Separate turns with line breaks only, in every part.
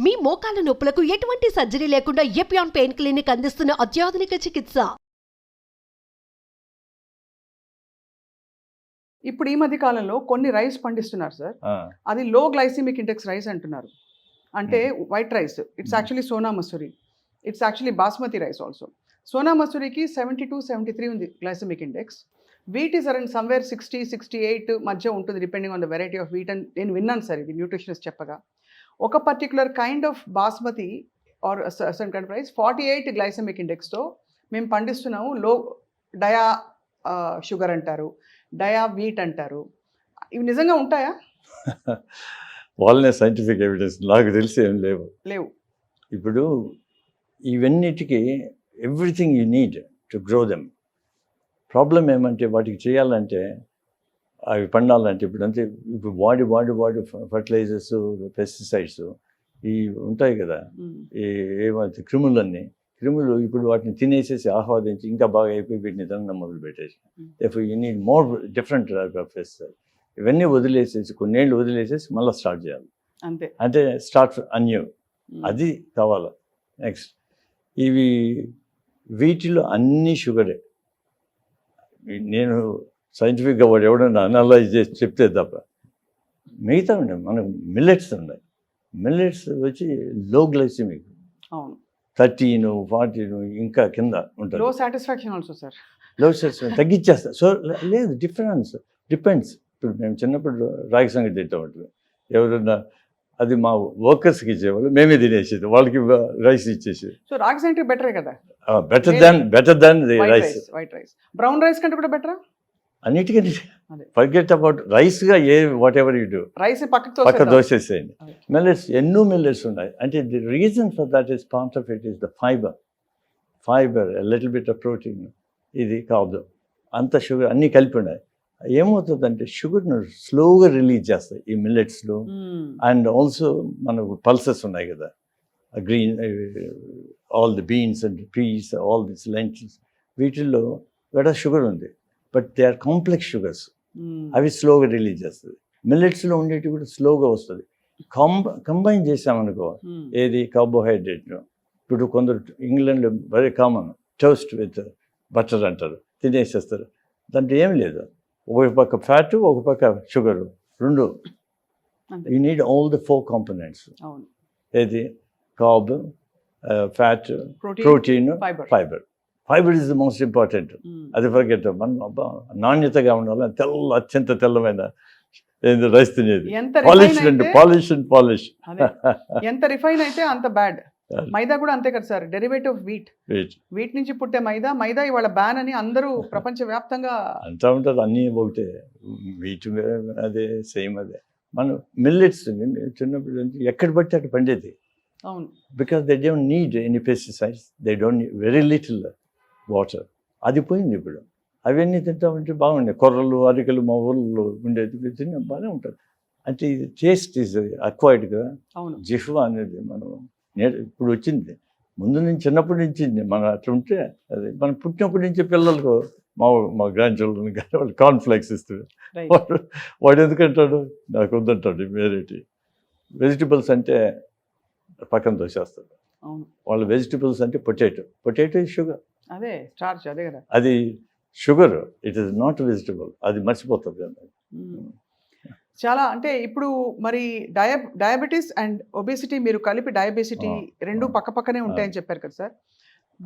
మీ మోకాల నొప్పులకు ఎటువంటి సర్జరీ లేకుండా ఎపియాన్ పెయిన్ క్లినిక్ అందిస్తున్న అత్యాధునిక చికిత్స.
ఇప్పుడు ఈ మధ్య కాలంలో కొన్ని రైస్ పండిస్తున్నారు సార్. అది లో గ్లైసిమిక్ ఇండెక్స్ రైస్ అంటున్నారు. అంటే white rice. It's actually Sona Masuri. It's actually basmati rice also. Sona మసూరికి 72, 73 ఉంది glycemic index. Wheat is around somewhere 60, 68 మధ్య ఉంటుంది depending on the variety of wheat అని నేను విన్నాను సార్, ఇది న్యూట్రిషనిస్ట్ చెప్పగా. ఒక particular kind of basmati or certain kind of rice 48 glycemic ఇండెక్స్తో మేము పండిస్తున్నాము. లో డయా షుగర్ అంటారు, డయా వీట్ అంటారు. ఇవి నిజంగా ఉంటాయా?
వాళ్ళనే సైంటిఫిక్ ఎవిడెన్స్ నాకు తెలిసి ఏం లేవు. ఇప్పుడు ఇవన్నిటికీ everything you need to grow them. Problem ఏమంటే వాటికి చేయాలంటే అవి పండాలంటే ఇప్పుడు వాడి ఫర్టిలైజర్స్, పెస్టిసైడ్స్ ఇవి ఉంటాయి కదా, ఏమైతే క్రిములు ఇప్పుడు వాటిని తినేసేసి ఆహ్వాదించి ఇంకా బాగా అయిపోయి వీటిని తినడం మొదలు పెట్టేసి you need more different type of pesticide. ఇవన్నీ వదిలేసేసి కొన్నేళ్ళు వదిలేసేసి మళ్ళీ స్టార్ట్ చేయాలి. అంటే స్టార్ట్ అన్యూ, అది కావాలి. నెక్స్ట్ వీటిలో అన్ని షుగరే. నేను సైంటిఫిక్గా వాడు ఎవడన్నా అనలైజ్ చేసి చెప్తే తప్ప మిగతా ఉన్నాయి. మనకు మిల్లెట్స్ ఉన్నాయి. మిల్లెట్స్ వచ్చి లో గ్లైసిమిక్, 13, 14 ఇంకా కింద ఉంటుంది.
లో సాటిస్ఫాక్షన్ ఆల్సో సార్.
లో సాటిస్ఫాక్షన్ తగ్గించేస్తా. సో లేదు, డిపెండ్స్. ఇప్పుడు మేము చిన్నప్పుడు రాగి సంగతి తింటాం. ఎవరన్నా అది మా వర్కర్స్కి ఇచ్చేవాళ్ళు, మేమే తినేసేది, వాళ్ళకి రైస్ ఇచ్చేసి.
సో రాగి సంగటి బెటరే కదా?
Better than the rice.
White rice brown rice కంటే కూడా బెటరా?
అన్నిటికంటే ఫర్గెట్ అబౌట్ రైస్గా whatever you do,
rice
పక్క దోసేసేయండి. మిల్లెట్స్ ఎన్నో మిల్లెట్స్ ఉన్నాయి. అంటే the reason for that is part of it is the fibre little bit of protein, ఇది కాదు అంత షుగర్ అన్నీ కలిపి ఉన్నాయి. ఏమవుతుందంటే షుగర్ను స్లోగా రిలీజ్ చేస్తాయి ఈ మిల్లెట్స్లో. అండ్ ఆల్సో మనకు పల్సెస్ ఉన్నాయి కదా, green, all the beans and peas, all this lentils, వీటిల్లో కూడా షుగర్ ఉంది. But they are complex sugars. అవి స్లోగా రిలీజ్ చేస్తుంది. మిల్లెట్స్లో ఉండేవి కూడా స్లోగా వస్తుంది. కంబైన్ చేసామనుకో, ఏది కార్బోహైడ్రేట్ను. ఇప్పుడు కొందరు ఇంగ్లాండ్లో very common toast with butter అంటారు, తినేసేస్తారు. దాంట్లో ఏం లేదు, ఒక పక్క ఫ్యాట్, ఒక పక్క షుగరు, రెండు. You need all the 4 components. ఏది carb, fat, protein, fibre is the most important. అది ఫర్గెట్. మనం నాణ్యతగా ఉండాలి. అత్యంత తెల్లమైన రైస్ తినేది. పాలిష్.
ఎంత రిఫైన్ అయితే అంత బ్యాడ్. మైదా కూడా అంతే కదా సార్, డెరివేటివ్ ఆఫ్ వీట్ నుంచి పుట్టే మైదా ఇవాళ బ్యాన్ అని అందరూ ప్రపంచవ్యాప్తంగా
అంటూ ఉంటారు. అన్నీ ఒకటే, వీట్ అదే, సేమ్ అదే. మనం మిల్లెట్స్ చిన్నప్పుడు ఎక్కడ పడితే అక్కడ పండేది.
అవును,
because they don't need any pesticides, they don't need very little water. అది పోయింది ఇప్పుడు. అవన్నీ తింటా ఉంటే బాగుండే. కొర్రలు, అరికలు మా ఊళ్ళో ఉండేది తిని బాగానే ఉంటుంది. అంటే ఇది టేస్ట్ ఈజ్ అక్వైర్డ్ కదా. జిహ్వా అనేది మనం ఇప్పుడు వచ్చింది, ముందు నుంచి చిన్నప్పటి నుంచి మనం అట్లా ఉంటే అది మనం పుట్టినప్పటి నుంచి పిల్లలకు మా గ్రాండ్ చిల్డ్రన్ కానీ వాళ్ళు కార్న్ఫ్లెక్స్ ఇస్తుంది. వాడు ఎందుకంటాడు, నాకు వద్దంటాడు వేరేటి. వెజిటబుల్స్ అంటే పక్కన దోసేస్తాడు. వాళ్ళ వెజిటబుల్స్ అంటే పొటాటో షుగర్,
అదే స్టార్చ్, అదే కదా,
అది sugar. It is not vegetable. అది మర్చిపోతుంది.
చాలా. అంటే ఇప్పుడు మరి డయాబెటీస్ అండ్ ఒబేసిటీ మీరు కలిపి, డయాబెసిటీ రెండు పక్క పక్కనే ఉంటాయని చెప్పారు కదా సార్.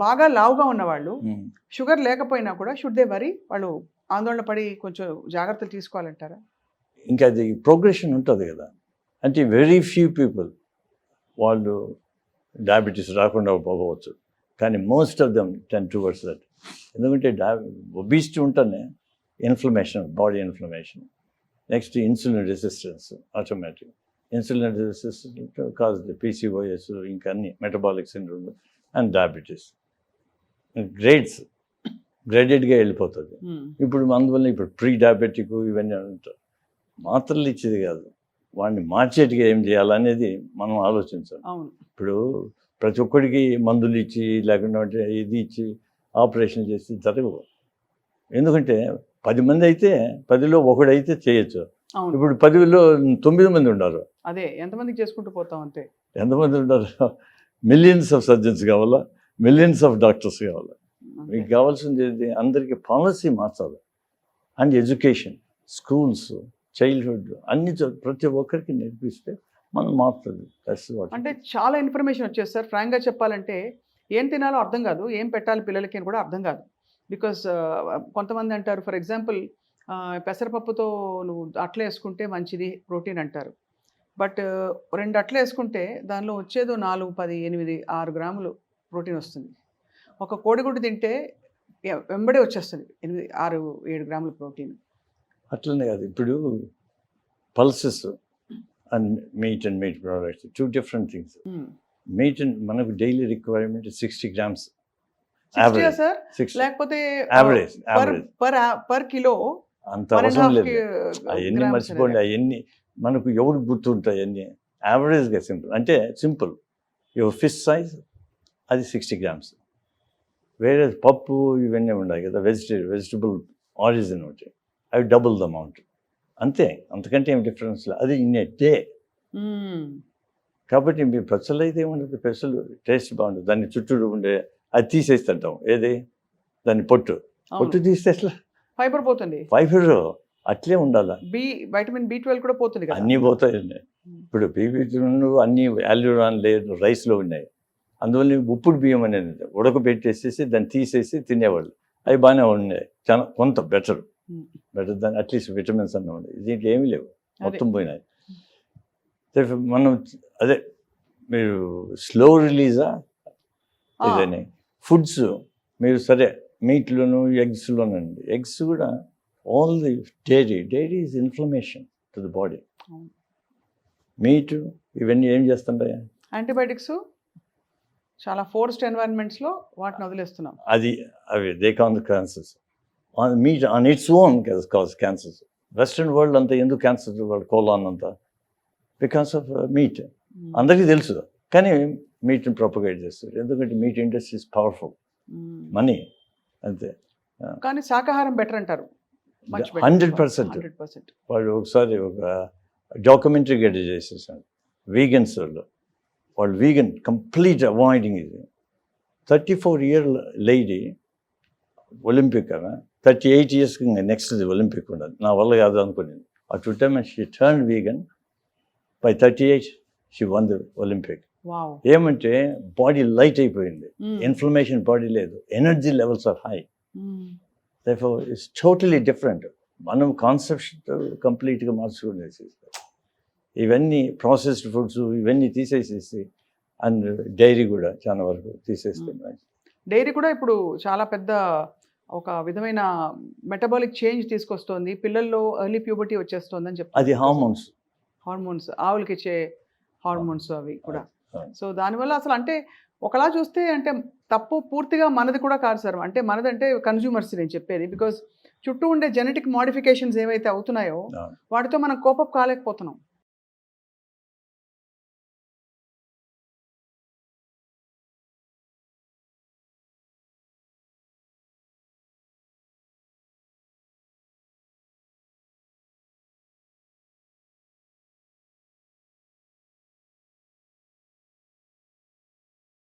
బాగా లావుగా ఉన్నవాళ్ళు షుగర్ లేకపోయినా కూడా షుడ్ దే వరీ, వాళ్ళు ఆందోళన పడి కొంచెం జాగ్రత్తలు తీసుకోవాలంటారా?
ఇంకా అది ప్రోగ్రెషన్ ఉంటుంది కదా. అంటే వెరీ ఫ్యూ పీపుల్ వాళ్ళు డయాబెటీస్ రాకుండా పోవచ్చు, కానీ most of them ten towards that. ఎందుకంటే ఒబిసిటీ ఉంటేనే inflammation, body inflammation. Next insulin resistance, automatic insulin resistance cause PCOS, ఇంకా అన్ని మెటబాలిక్ సిండ్రోమ్ అండ్ డయాబెటీస్ గ్రేడెడ్గా వెళ్ళిపోతుంది. ఇప్పుడు అందువల్ల ఇప్పుడు ప్రీ డయాబెటిక్ ఇవన్నీ ఉంటారు. మాత్రలు ఇచ్చేది కాదు, వాడిని మార్చేట్టుగా ఏం చేయాలనేది మనం ఆలోచించాలి. ఇప్పుడు ప్రతి ఒక్కడికి మందులు ఇచ్చి, లేకుండా ఇది ఇచ్చి ఆపరేషన్ చేసి జరగవు. ఎందుకంటే 10 మంది అయితే 10లో ఒకడైతే చేయొచ్చు. ఇప్పుడు 10లో 9 మంది ఉన్నారు.
అదే ఎంతమందికి చేసుకుంటూ పోతాం అంతే.
ఎంతమంది ఉంటారు? మిలియన్స్ ఆఫ్ సర్జన్స్ కావాలా, మిలియన్స్ ఆఫ్ డాక్టర్స్ కావాలా? మీకు కావాల్సింది ఏంటి? అందరికీ పాలసీ మార్చాలి. అండ్ ఎడ్యుకేషన్, స్కూల్స్, చైల్డ్హుడ్ అన్ని ప్రతి ఒక్కరికి నేర్పిస్తే మనం మారుతుంది.
అంటే చాలా ఇన్ఫర్మేషన్ వచ్చేది సార్. ఫ్రాంక్గా చెప్పాలంటే ఏం తినాలో అర్థం కాదు, ఏం పెట్టాలి పిల్లలకి అని కూడా అర్థం కాదు. బికాస్ కొంతమంది అంటారు, ఫర్ ఎగ్జాంపుల్ పెసరపప్పుతో నువ్వు అట్లా వేసుకుంటే మంచిది ప్రోటీన్ అంటారు. బట్ 2 అట్లు వేసుకుంటే దానిలో వచ్చేదో 4, 10, 8, 6 గ్రాములు ప్రోటీన్ వస్తుంది. ఒక కోడిగుడ్డు తింటే వెంబడే వచ్చేస్తుంది 8, 6, 7 గ్రాముల ప్రోటీన్.
అట్లనే కాదు, ఇప్పుడు pulses and meat products 2 different things. Meat మనకు daily requirement 60 grams average.
Sir
60
లేకపోతే
యావరేజ్
పర్ కిలో
అంత అవసరం లేదు. అవన్నీ మర్చిపోండి. అవన్నీ మనకు ఎవరు గుర్తుంటాయి? అన్నీ యావరేజ్గా సింపుల్. అంటే సింపుల్, యువర్ ఫిష్ సైజ్ అది 60 grams. వేరే పప్పు ఇవన్నీ ఉన్నాయి కదా, వెజిటబుల్ ఆరిజిన్ ఉంటాయి, అవి డబుల్ ద అమౌంట్ అంతే, అంతకంటే ఏం డిఫరెన్స్ లేదు. అది ఇన్ ఏ డే. కాబట్టి మీ పెసలు అయితే ఏముండదు, పెసలు టేస్ట్ బాగుంటుంది. దాన్ని చుట్టూ ఉండే అది తీసేస్తుంటాం, ఏది దాన్ని పొట్టు తీస్తే అట్లా
ఫైబర్ పోతుంది.
ఫైబర్ అట్లే ఉండాలి.
వైటమిన్ B12 కూడా పోతుంది కదా.
అన్నీ పోతాయండి. ఇప్పుడు B12 అన్నీ యాల్యూరాన్ లేదు రైస్లో ఉన్నాయి. అందువల్ల ఉప్పుడు బియ్యం అనేది ఉడకబెట్టేసేసి దాన్ని తీసేసి తినేవాళ్ళు. అవి బాగానే ఉన్నాయి, చాలా కొంత బెటర్ దాన్ని అట్లీస్ట్ విటమిన్స్ అన్నీ ఉన్నాయి. దీంట్లో ఏమీ లేవు, మొత్తం పోయినాయి. మనం అదే మీరు స్లో రిలీజా ఇదని ఫుడ్స్ మీరు సరే మీట్లోను ఎగ్స్లోనండి. ఎగ్స్ కూడా all the dairy is inflammation to the body. Meet ఇవన్నీ ఏం చేస్తుంటాయి?
యాంటీబయాటిక్స్ చాలా ఫోర్స్డ్ ఎన్వైరన్మెంట్స్లో వాటిని వదిలేస్తున్నాం.
అవి they can the cancers on meat on its own cause cancers. Western world అంతా ఎందుకు క్యాన్సర్ వరల్డ్ కోలాన్ అంతా బికాస్ ఆఫ్ మీట్. అందరికీ తెలుసు కానీ మీట్ని ప్రొపగేట్ చేస్తారు, ఎందుకంటే meat industry is powerful, money అంతే.
కానీ శాకాహారం బెటర్ అంటారు.
100%. వాళ్ళు ఒకసారి ఒక డాక్యుమెంటరీ గెట్ చేసేసారు వీగన్స్ వాళ్ళు వీగన్ కంప్లీట్ అవాయిడింగ్. ఇది 34-year లేడీ ఒలింపిక్ అన్న 38 years నెక్స్ట్ ఒలింపిక్ ఉండదు, నా వల్ల కాదు అనుకునేది. అటు time she turn vegan, by 38 she won the Olympic. ఏమంటే బాడీ లైట్ అయిపోయింది, ఇన్ఫ్లమేషన్ బాడీ లేదు, energy levels are high. Therefore, it's totally different. మనం కాన్సెప్ట్ కంప్లీట్గా మార్చుకునేసి ఇవన్నీ ప్రాసెస్డ్ ఫుడ్స్ ఇవన్నీ తీసేసేసి అండ్ డైరీ కూడా చాలా వరకు తీసేస్తున్నాయి.
డైరీ కూడా ఇప్పుడు చాలా పెద్ద ఒక విధమైన మెటబాలిక్ చేంజ్ తీసుకొస్తుంది. పిల్లల్లో ఎర్లీ ప్యూబర్టీ వచ్చేస్తుంది అని చెప్తారు.
అది హార్మోన్స్
ఆవులకి ఇచ్చే హార్మోన్స్ అవి కూడా. సో దానివల్ల అసలు అంటే ఒకలా చూస్తే అంటే తప్పు పూర్తిగా మనది కూడా కాదు సార్. అంటే మనదంటే కన్జ్యూమర్స్ నేను చెప్పేది. బికాజ్ చుట్టూ ఉండే జెనెటిక్ మోడిఫికేషన్స్ ఏవైతే అవుతున్నాయో వాటితో మనం కోపప్ కాలేకపోతున్నాం.